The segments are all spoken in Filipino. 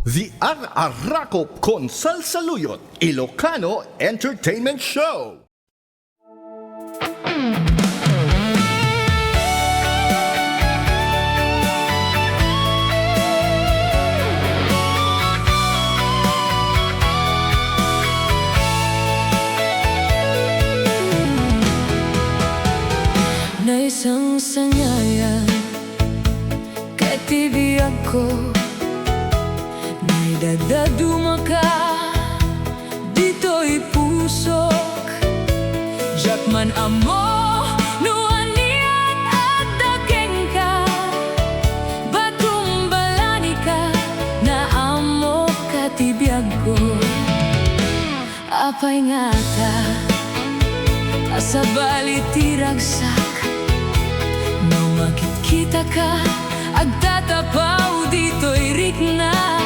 The RRRrakup con Sal-saluyot Ilocano Entertainment Show. Na isang sangayan, katibiyag ko, na'y dadaduma ka, dito'y pusok. Jakman amo, nuanian at dakeng ka, Batum Balani ka, na amo katibiyag ko. Apay nga ta, asa balitiragsak, no makikita ka, agtatapaw dito'y riknak.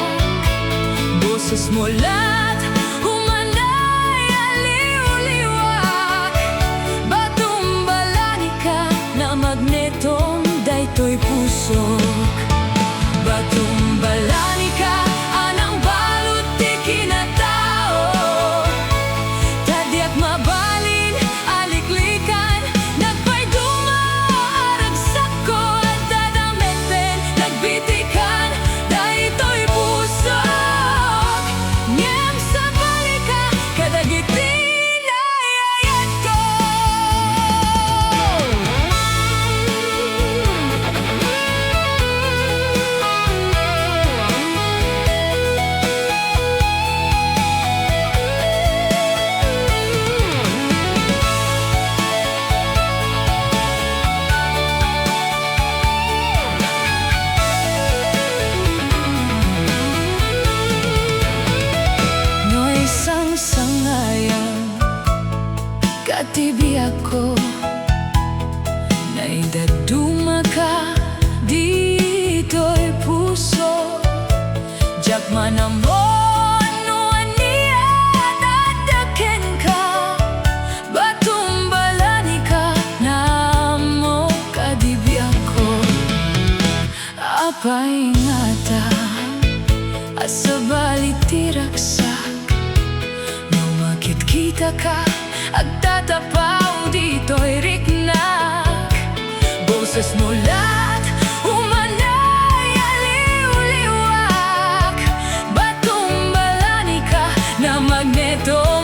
Boses mo lahat, humanay aliw-liwak, Batum Balani ka, na magnetong dayto'y pusok. Batum Balani ka, anang balot ti kinatao, tadyak mabalin, aliklikan, nagpay dumao, aragsak ko at dadameten, nagbitikan, dayto'y pusok. Ngem sa balika, kadagitin ay ayat ko. No isang sangayan, katibiyag ko, na'y daduma ka, dito'y puso. Jakman amon, nuaniya at daken ka, Batum Balani ka, na amo kadibiyag ko. Apay nga ta, asa balitiragsak, no makikita ka, agtatapaw dito'y riknak. Boses mo lahat, humanay aliw-liwak, Batum Balani ka, na magneto